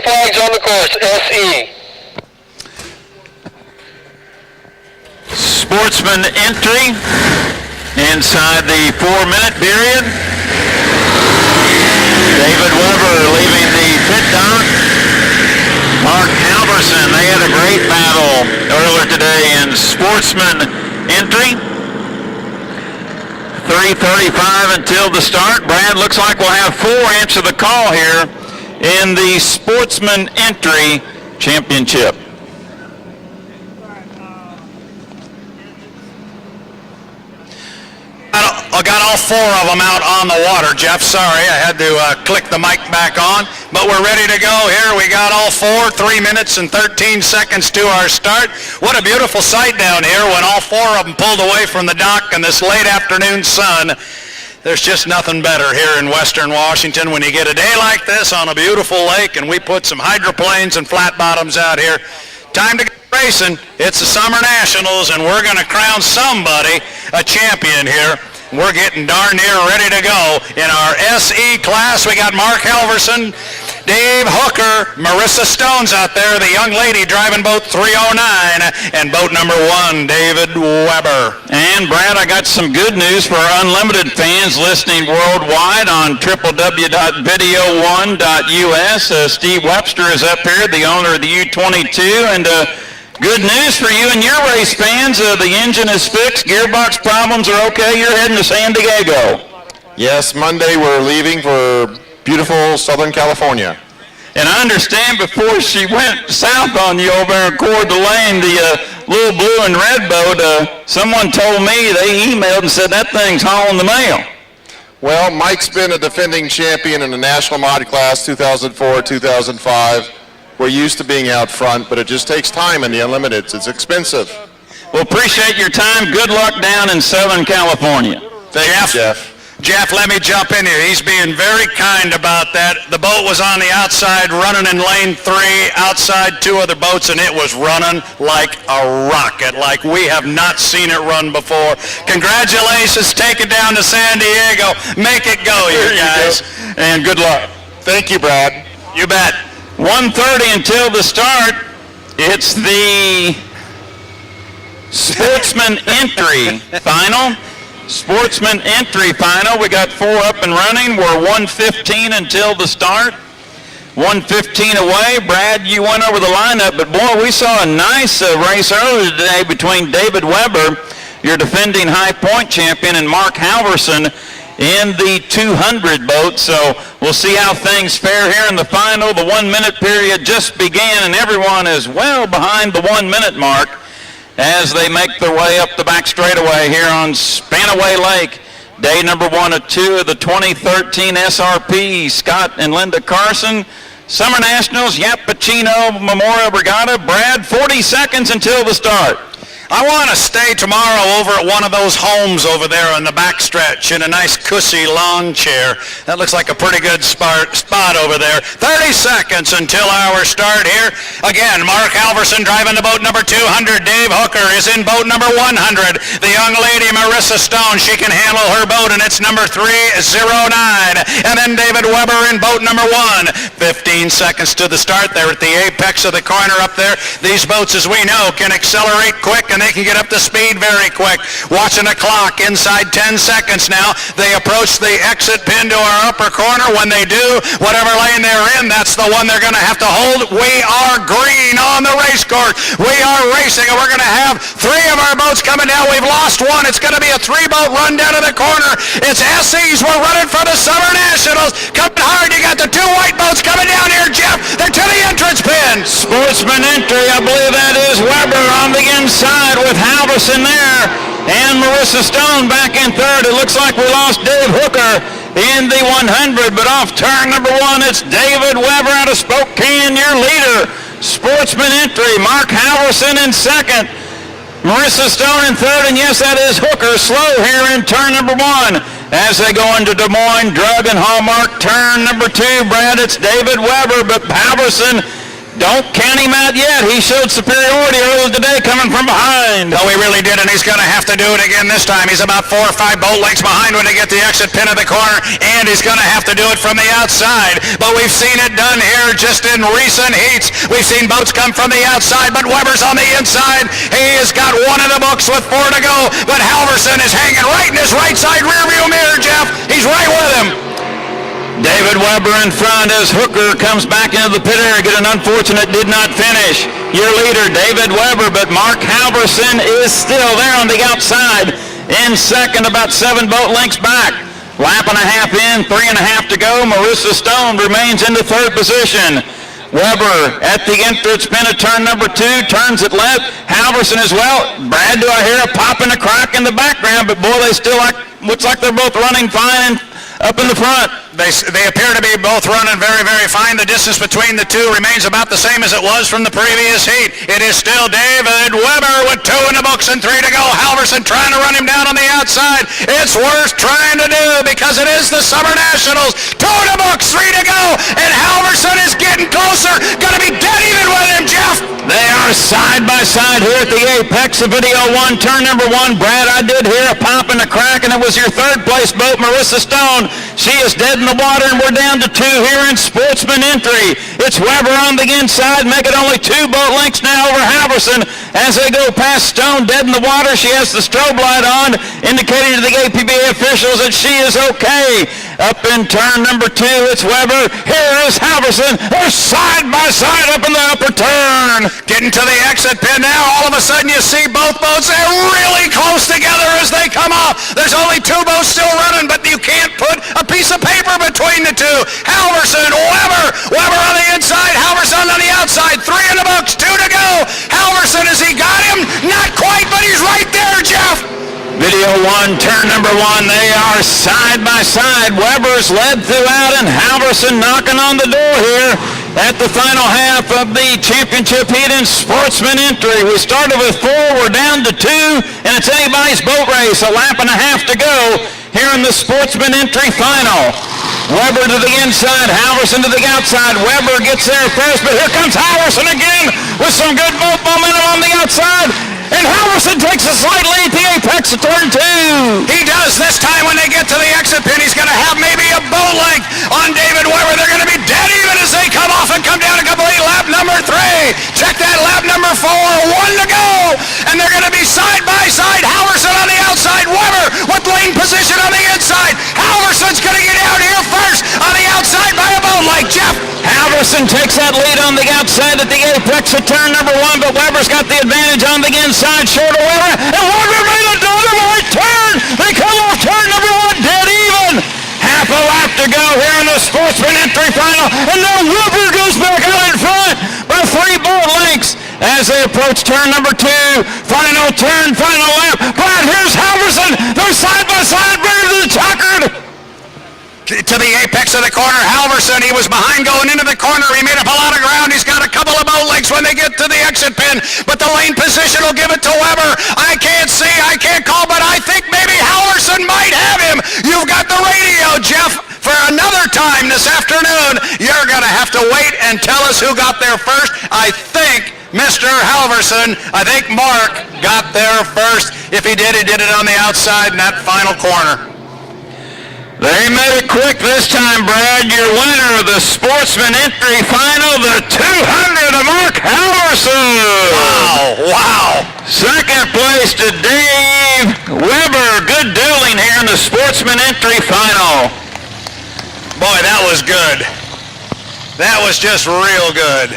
flags on the course, SE. Sportsman entry inside the 4-minute period. David Weber leaving the pit dock. Mark Halverson, they had a great battle earlier today in Sportsman entry. 3:35 until the start. Brad, looks like we'll have 4 answer the call here in the Sportsman entry championship. I got all 4 of them out on the water, Jeff. Sorry, I had to click the mic back on. But we're ready to go here. We got all 4, 3 minutes and 13 seconds to our start. What a beautiful sight down here when all 4 of them pulled away from the dock in this late afternoon sun. There's just nothing better here in Western Washington when you get a day like this on a beautiful lake and we put some hydroplanes and flat bottoms out here. Time to get racing. It's the Summer Nationals and we're going to crown somebody a champion here. We're getting darn near ready to go. In our SE class, we got Mark Halverson, Dave Hooker, Marissa Stone's out there, the young lady driving boat 309, and boat number 1, David Weber. And Brad, I got some good news for our Unlimited fans listening worldwide on www.video1.us. Steve Webster is up here, the owner of the U22, and good news for you and your race fans. The engine is fixed, gearbox problems are okay. You're heading to San Diego. Yes, Monday we're leaving for beautiful Southern California. And I understand before she went south on you over in Coeur d'Alene, the little blue and red boat, someone told me they emailed and said that thing's hauling the mail. Well, Mike's been a defending champion in the National Mod Class 2004, 2005. We're used to being out front, but it just takes time in the Unlimiteds. It's expensive. Well, appreciate your time. Good luck down in Southern California. Thank you, Jeff. Jeff, let me jump in here. He's being very kind about that. The boat was on the outside running in lane 3, outside 2 other boats, and it was running like a rocket, like we have not seen it run before. Congratulations. Take it down to San Diego. Make it go, you guys. And good luck. Thank you, Brad. You bet. 1:30 until the start. It's the Sportsman entry final. Sportsman entry final. We got 4 up and running. We're 1:15 until the start. 1:15 away. Brad, you went over the lineup, but boy, we saw a nice race earlier today between David Weber, your defending high point champion, and Mark Halverson in the 200 boat. So we'll see how things fare here in the final. The 1-minute period just began, and everyone is well behind the 1-minute mark as they make their way up the back straightaway here on Spanaway Lake. Day number 1 of 2 of the 2013 SRP. Scott and Linda Carson. Summer Nationals, Yappuccino Memorial Regatta. Brad, 40 seconds until the start. I want to stay tomorrow over at one of those homes over there on the backstretch in a nice cushy lawn chair. That looks like a pretty good spot over there. 30 seconds until our start here. Again, Mark Halverson driving the boat number 200. Dave Hooker is in boat number 100. The young lady, Marissa Stone, she can handle her boat, and it's number 309. And then David Weber in boat number 1. 15 seconds to the start. They're at the apex of the corner up there. These boats, as we know, can accelerate quick, and they can get up to speed very quick. Watching the clock, inside 10 seconds now. They approach the exit pin to our upper corner. When they do, whatever lane they're in, that's the one they're going to have to hold. We are green on the race course. We are racing, and we're going to have 3 of our boats coming down. We've lost 1. It's going to be a 3-boat run down to the corner. It's SEs. We're running for the Summer Nationals. Coming hard. You got the 2 white boats coming down here, Jeff. They're to the entrance pin. Sportsman entry, I believe that is Weber on the inside with Halverson there, and Marissa Stone back in 3rd. It looks like we lost Dave Hooker in the 100, but off turn number 1, it's David Weber out of Spokane, your leader. Sportsman entry, Mark Halverson in 2nd, Marissa Stone in 3rd, and yes, that is Hooker slow here in turn number 1. As they go into Des Moines, Drug and Hallmark, turn number 2, Brad, it's David Weber, but Halverson Don't count him out yet. He showed superiority earlier today coming from behind. No, he really did, and he's going to have to do it again this time. He's about 4 or 5 boat lengths behind when they get the exit pin of the corner, and he's going to have to do it from the outside. But we've seen it done here just in recent heats. We've seen boats come from the outside, but Weber's on the inside. He has got one in the books with 4 to go, but Halverson is hanging right in his right side rearview mirror, Jeff. He's right with him. David Weber in front as Hooker comes back into the pit area. Get an unfortunate did not finish. Your leader, David Weber, but Mark Halverson is still there on the outside in second, about 7 boat lengths back. Lap and a half in, 3.5 to go. Marissa Stone remains in the third position. Weber at the entrance pin of turn number 2, turns it left. Halverson as well. Brad, do I hear a pop and a crack in the background? But boy, they still looks like they're both running fine up in the front. They appear to be both running very, very fine. The distance between the two remains about the same as it was from the previous heat. It is still David Weber with 2 in the books and 3 to go. Halverson trying to run him down on the outside. It's worth trying to do because it is the Summer Nationals. 2 in the books, 3 to go, and Halverson is getting closer. Gonna be dead even with him, Jeff. They are side by side here at the apex of video 1, turn number 1. Brad, I did hear a pop and a crack, and it was your third place boat, Marissa Stone. She is dead in the water, and we're down to 2 here in Sportsman entry. It's Weber on the inside, make it only 2 boat lengths now over Halverson as they go past Stone, dead in the water. She has the strobe light on, indicating to the APBA officials that she is okay. Up in turn number 2, it's Weber. Here is Halverson. They're side by side up in the upper turn. Getting to the exit pin now. All of a sudden you see both boats. They're really close together as they come off. There's only 2 boats still running, but you can't put a piece of paper between the two. Halverson, Weber on the inside, Halverson on the outside. 3 in the books, 2 to go. Halverson, has he got him? Not quite, but he's right there, Jeff. Video 1, turn number 1, they are side by side. Weber's led throughout and Halverson knocking on the door here at the final half of the championship heat in Sportsman entry. We started with 4, we're down to 2, and it's anybody's boat race. A lap and a half to go here in the Sportsman entry final. Weber to the inside, Halverson to the outside. Weber gets there first, but here comes Halverson again with some good boat momentum on the outside. And Halverson takes a slight lead at the apex of turn 2. He does. This time when they get to the exit pin, he's going to have maybe a boat length on David Weber. They're going to be dead even as they come off and come down to complete lap number 3. Check that, lap number 4, 1 to go. And they're going to be side by side. Halverson on the outside, Weber with lane position on the inside. Halverson's going to get out here first on the outside by a boat length. Jeff. Halverson takes that lead on the outside at the apex of turn number 1, but Weber's got the advantage on the inside, short of Weber, and Weber made a dynamite turn. They come off turn number 1, dead even. Half a lap to go here in the Sportsman entry final, and now Weber goes back out in front by 3 boat lengths as they approach turn number 2. Final turn, final lap. Brad, here's Halverson. They're side by side, ready to the checkered. To the apex of the corner, Halverson, he was behind going into the corner. He made up a lot of ground. He's got a couple of boat lengths when they get to the exit pin, but the lane position will give it to Weber. I can't see, I can't call, but I think maybe Halverson might have him. You've got the radio, Jeff. For another time this afternoon, you're going to have to wait and tell us who got there first. I think Mr. Halverson, I think Mark got there first. If he did it on the outside in that final corner. They made it quick this time, Brad. Your winner of the Sportsman entry final, the 200 of Mark Halverson. Wow. Second place to Dave Weber. Good dueling here in the Sportsman entry final. Boy, that was good. That was just real good.